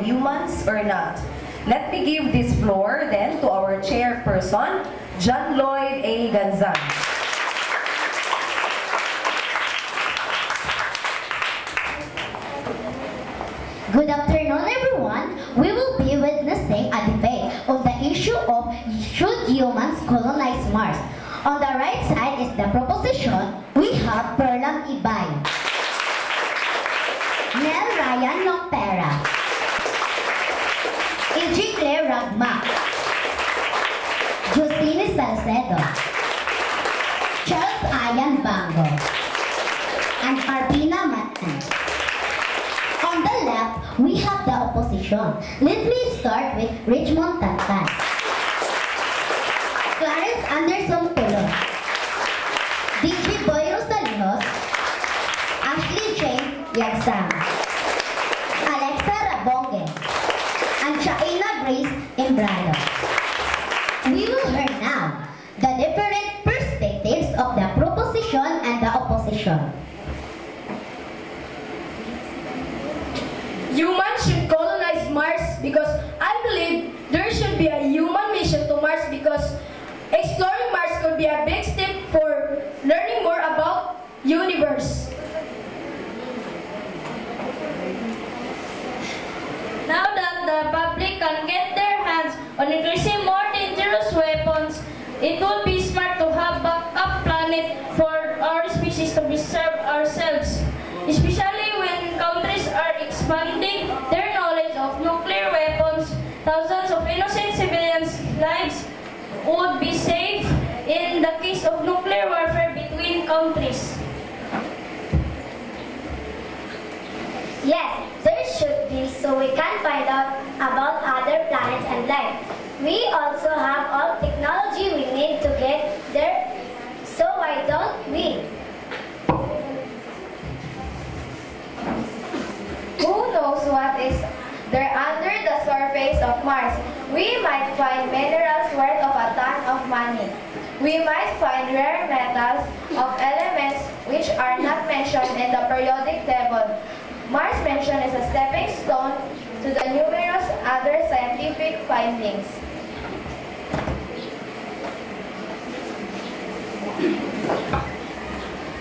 humans or not? Let me give this floor then to our chairperson, John Lloyd A. Ganzan. Good afternoon, everyone. We will be witnessing a debate on the issue of should humans colonize Mars. On the right side is the proposition. We have Perlam Ibay, Nel Ryan Longpera, Ijigle Ragma, Justine Salcedo, Charles Ayan Bango, and Arbina Matan. On the left, we have the opposition. Let me start with Richmond Tantan, Clarence Anderson Tulo, D.G. Boy Rosalihos, Ashley Jane Yagsam, Alexa Rabonge, and Shaina Grace Imbrano. We will hear now the different perspectives of the proposition and the opposition. Humans should colonize Mars because I believe there should be a human mission to Mars because exploring Mars could be a big step for learning more about universe. Now that the public can get their hands on increasing more dangerous weapons, it would be smart to have backup planet for our species to preserve ourselves, especially when countries are expanding their knowledge of nuclear weapons. Thousands of innocent civilians' lives would be saved in the case of nuclear warfare between countries. Yes, there should be, so we can find out about other planets and life. We also have all technology we need to get there, so why don't we? Who knows what is there under the surface of Mars? We might find minerals worth of a ton of money. We might find rare metals of elements which are not mentioned in the periodic table. Mars mention is a stepping stone to the numerous other scientific findings.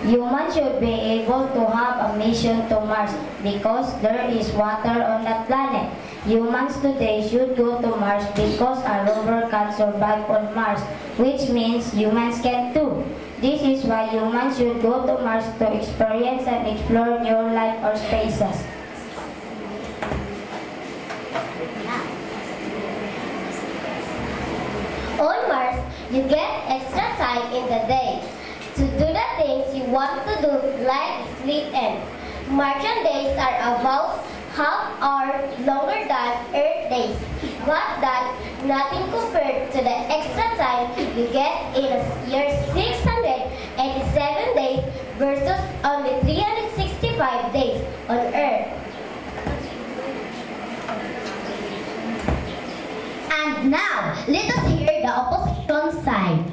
Humans should be able to have a mission to Mars because there is water on that planet. Humans today should go to Mars because a rover can survive on Mars, which means humans can too. This is why humans should go to Mars to experience and explore new life or spaces. On Mars, you get extra time in the day to do the things you want to do, like sleep in. Martian days are about half hour longer than Earth days, but that's nothing compared to the extra time you get in a year 687 days versus only 365 days on Earth. And now, let us hear the opposition side.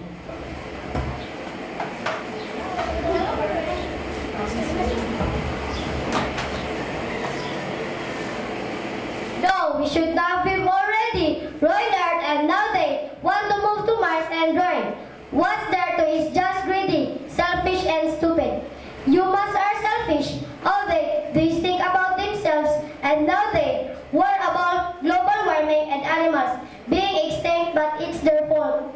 No, we should not be already ruined Earth and now they want to move to Mars and join. What's there to is just greedy, selfish and stupid. Humans are selfish. All they do is think about themselves and now they worry about global warming and animals being extinct, but it's their fault.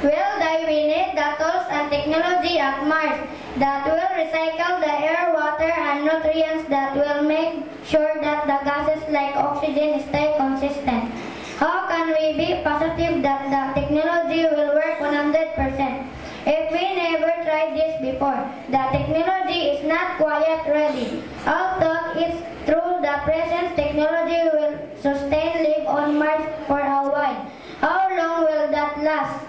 Well, we need the tools and technology at Mars that will recycle the air, water, and nutrients that will make sure that the gases like oxygen stay consistent. How can we be positive that the technology will work 100%? If we never tried this before, the technology is not quite ready. Although it's true the present technology will sustain life on Mars for a while. How long will that last?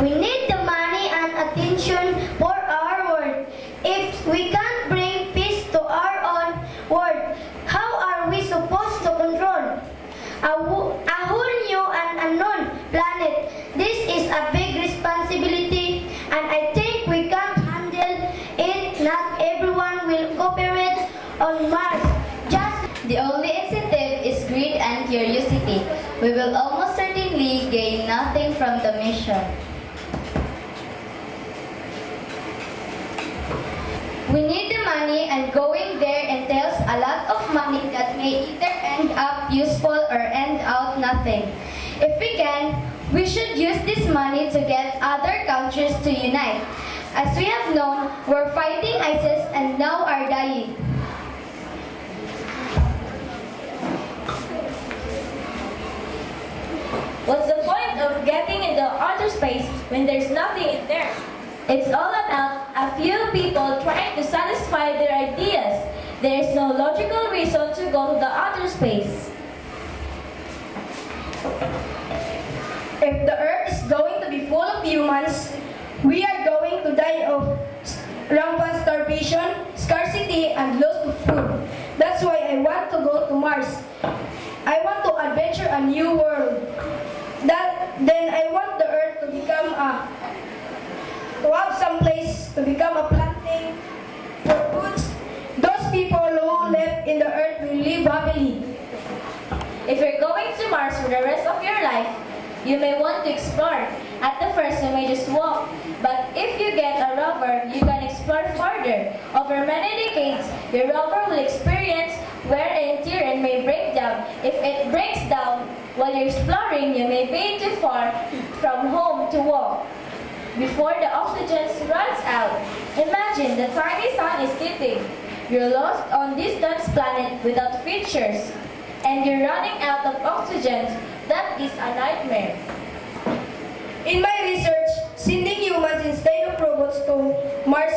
We need the money and attention for our world. If we can't bring peace to our own world, how are we supposed to control a whole new and unknown planet? This is a big responsibility we will almost certainly gain nothing from the mission. We need the money, and going there entails a lot of money that may either end up useful or end out nothing. If we can, we should use this money to get other countries to unite. As we have known, we're fighting ISIS and now are dying. What's the point of getting into outer space when there's nothing in there? It's all about a few people trying to satisfy their ideas. There is no logical reason to go to the outer space. If the earth is going to be full of humans, we are going to die of rampant starvation, scarcity, and loss of food. That's why I want to go to Mars. I want to adventure a new world. Then I want the earth to have some place to become a planting for foods. Those people who left in the earth will live happily. If you're going to Mars for the rest of your life, you may want to explore. At the first, you may just walk. But if you get a rover, you can explore further. Over many decades, your rover will experience wear and tear and may break down. If it breaks down while you're exploring, you may be too far from home to walk before the oxygen runs out. Imagine the tiny sun is setting. You're lost on distant planet without features, and you're running out of oxygen. That is a nightmare. In my research, sending humans instead of robots to Mars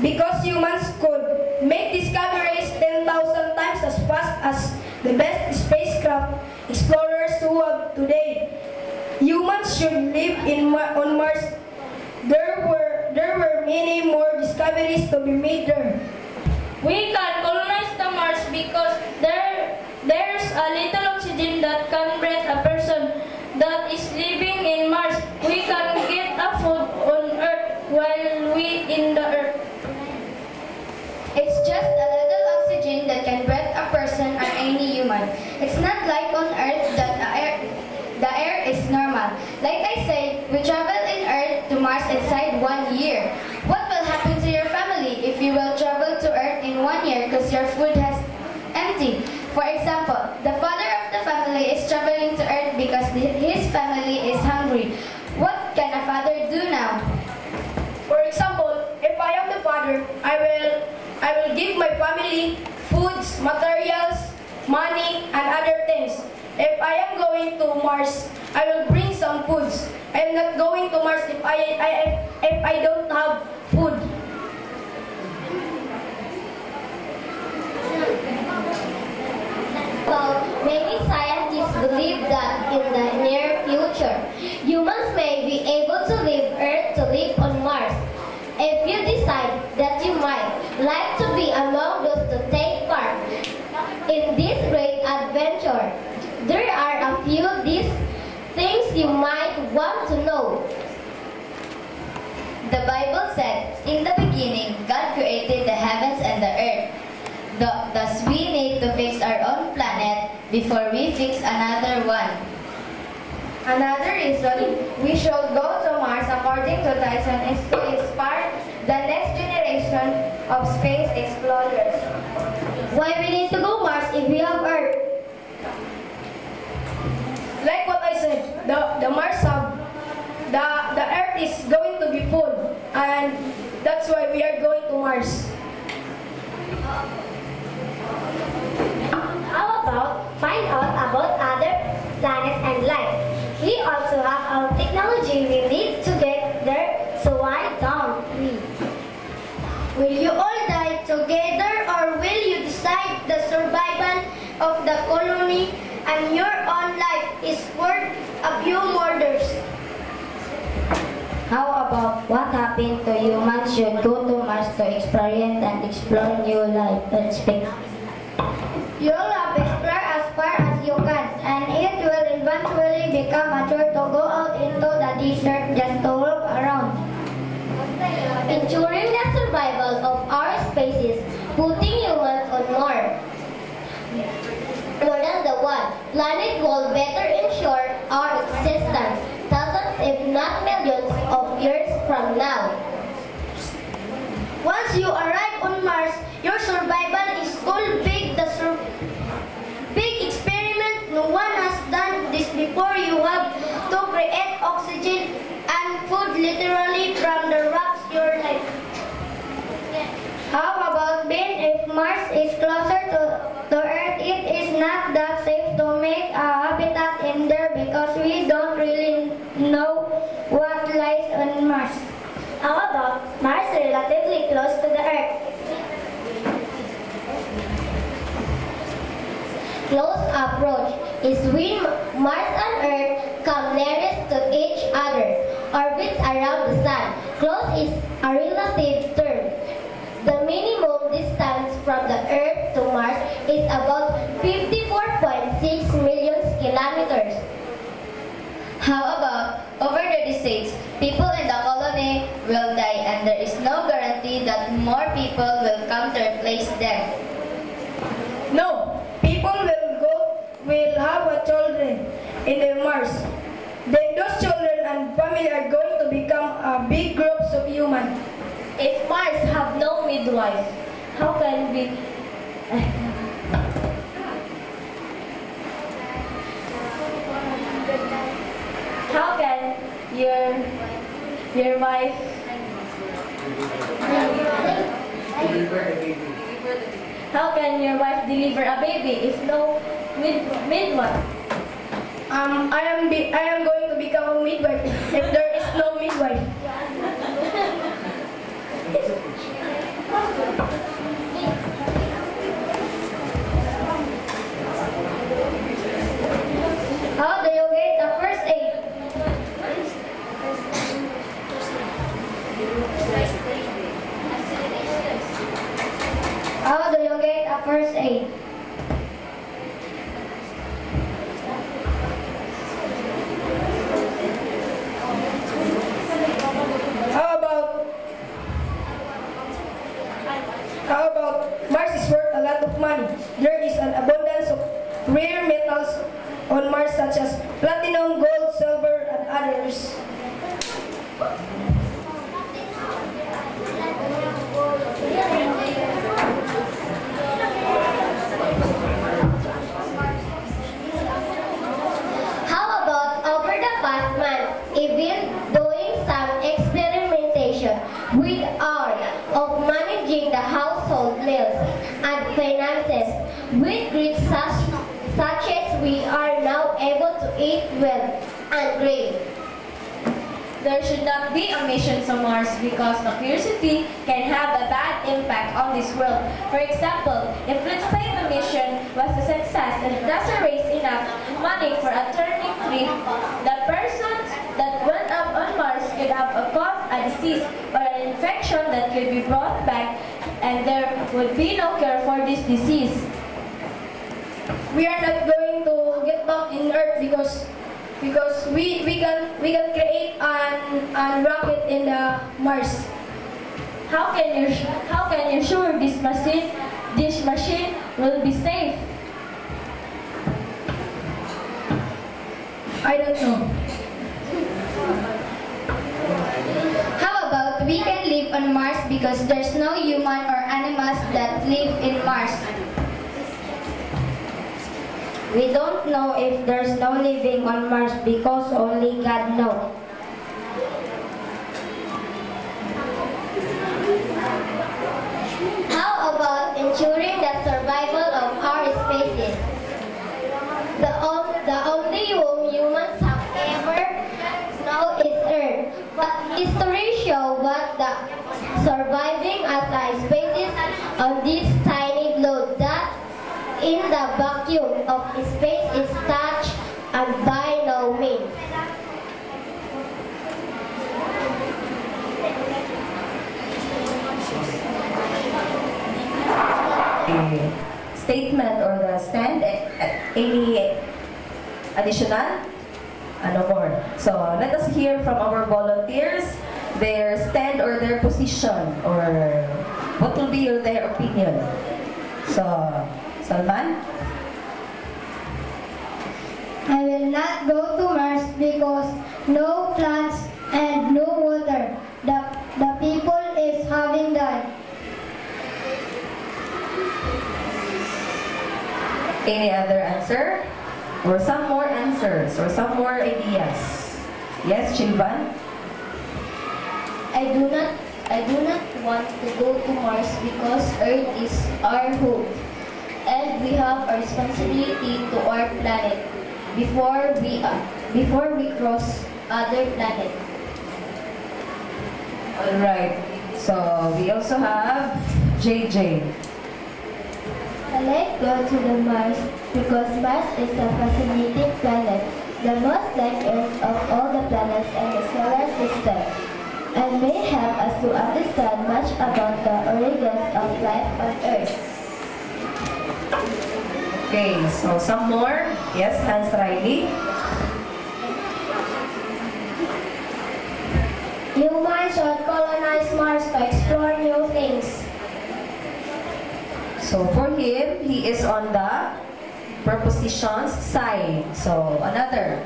because humans could make discoveries 10,000 times as fast as the best spacecraft explorers who have today. Humans should live on Mars. There were many more discoveries to be made there. We can colonize the Mars because there's a little oxygen that can breathe a person that is living in Mars. We can get a food on Earth while we in the Earth. It's just a little oxygen that can breathe a person or any human. It's not like on Earth that the air is normal. Like I say, we travel in Earth to Mars inside 1 year. What will happen to your family if you will travel to Earth in 1 year because your food has empty? For example, the father of the family is traveling to Earth because his family is hungry. What can a father do now? For example, if I am the father, I will give my family foods, materials, money, and other things. If I am going to Mars, I will bring some foods. I am not going to Mars if I don't have food. Well, many scientists believe that in the near future, humans may be able to leave Earth to live on Mars. If you decide that you might like to be among those to take part in this great adventure, there are a few these things you might want to know. The Bible said, in the beginning, God created the heavens and the earth. Thus we need to fix our own planet before we fix another one. Another reason we should go to Mars according to Tyson is to inspire the next generation of space explorers. Why we need to go Mars if we have Earth? Like what I said, the Mars have, the Earth is going to be full, and that's why we are going to Mars. How about find out about other planets and life? We also have our technology we need to get there, so why don't we? Will you all die together, or will you decide the survival of the colony and your own life is worth a few murders? How about what happened to humans should go to Mars to experience and explore new life and space? You'll have explored as far as you can, and it will eventually become a chore to go out into the desert just to walk around. Ensuring the survival of our species, putting humans on more than the one planet will better ensure our existence thousands if not millions of years from now. Once you arrive on Mars, your survival is too big. Big experiment. No one has done this before. You have to create oxygen and food literally from the rocks your life. How about being if Mars is closer to Earth? It is not that safe to make a habitat in there because we don't really know what lies on Mars. How about Mars relatively close to the Earth? Close approach is when Mars and Earth come nearest to each other, orbits around the Sun. Close is a relative term. The minimum distance from the Earth to Mars is about 54.6 million kilometers. How about over the decades, people in the colony will die and there is no guarantee that more people will come to replace them. No, people will have a children in the Mars. Then those children and family are going to become a big groups of humans. If Mars have no midwife, how can we... How can your wife... How can your wife deliver a baby if no midwife? I am going to become a midwife if there is no midwife. How do you get a first aid? How do you get a first aid? How about Mars is worth a lot of money. There is an abundance of rare metals on Mars such as platinum, gold, silver, and others. How about over the past month, even doing some experimentation with art of managing the household bills and finances with grit such as we are now able to eat well and breathe. There should not be a mission to Mars because the curiosity can have a bad impact on this world. For example, if let's say the mission was a success and it doesn't raise enough money for a turning trip, the persons that went up on Mars could have a cough, a disease, or an infection that could be brought back, and there would be no cure for this disease. We are not going to get back in Earth because we can create an rocket in the Mars. How can you sure this machine will be safe? I don't know. How about we can live on Mars because there's no human or animals that live in Mars? We don't know if there's no living on Mars because only God knows. How about ensuring the survival of our species? The only home humans have ever known is Earth. But history shows what the surviving as a species on this tiny globe that in the vacuum of space is such and by no means. Statement or the stand, any additional? No more. So let us hear from our volunteers their stand or their position or what will be their opinion. So, Salman? I will not go to Mars because no plants and no water. The people is having died. Any other answer? Or some more answers? Or some more ideas? Yes, Chilvan? I do not want to go to Mars because Earth is our home. And we have a responsibility to our planet before we cross other planet. Alright. So, we also have JJ. I like go to the Mars because Mars is a fascinating planet, the most like Earth of all the planets in the solar system, and may help us to understand much about the origins of life on Earth. Okay, so some more. Yes, Hans Riley. Humans should colonize Mars to explore new things. So for him, he is on the prepositions side. So another.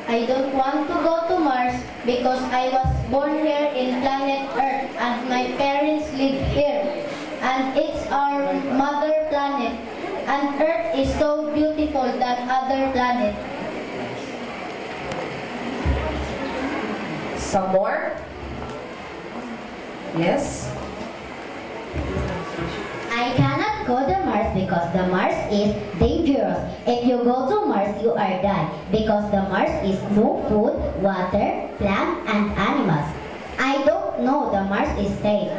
I don't want to go to Mars because I was born here in planet Earth and my parents live here. And it's our mother planet. And Earth is so beautiful than other planets. Some more. Yes. I cannot go to Mars because the Mars is dangerous. If you go to Mars, you are dead because the Mars is no food, water, plants, and animals. I don't know the Mars is safe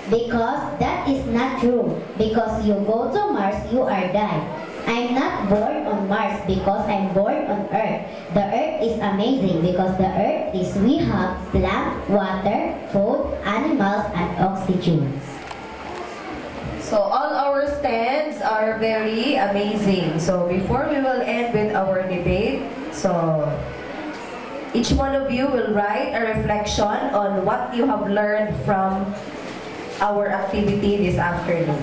because that is not true. Because you go to Mars, you are dead. I'm not born on Mars because I'm born on Earth. The Earth is amazing because the Earth is we have plant, water, food, animals, and oxygen. So all our stands are very amazing. So before we will end with our debate, so each one of you will write a reflection on what you have learned from our activity this afternoon.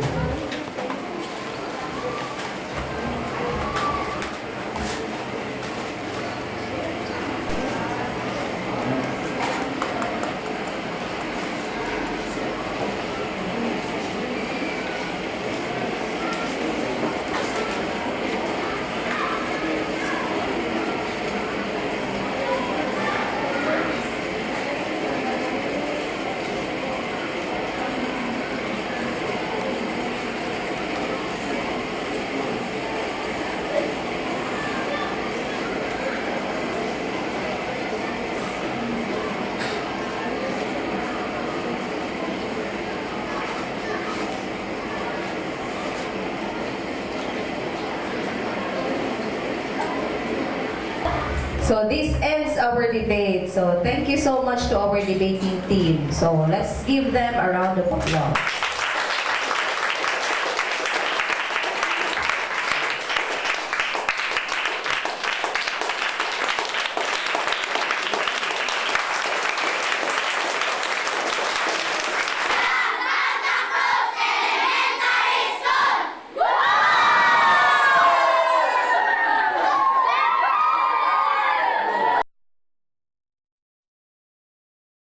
So this ends our debate. So thank you so much to our debating team. So let's give them a round of applause.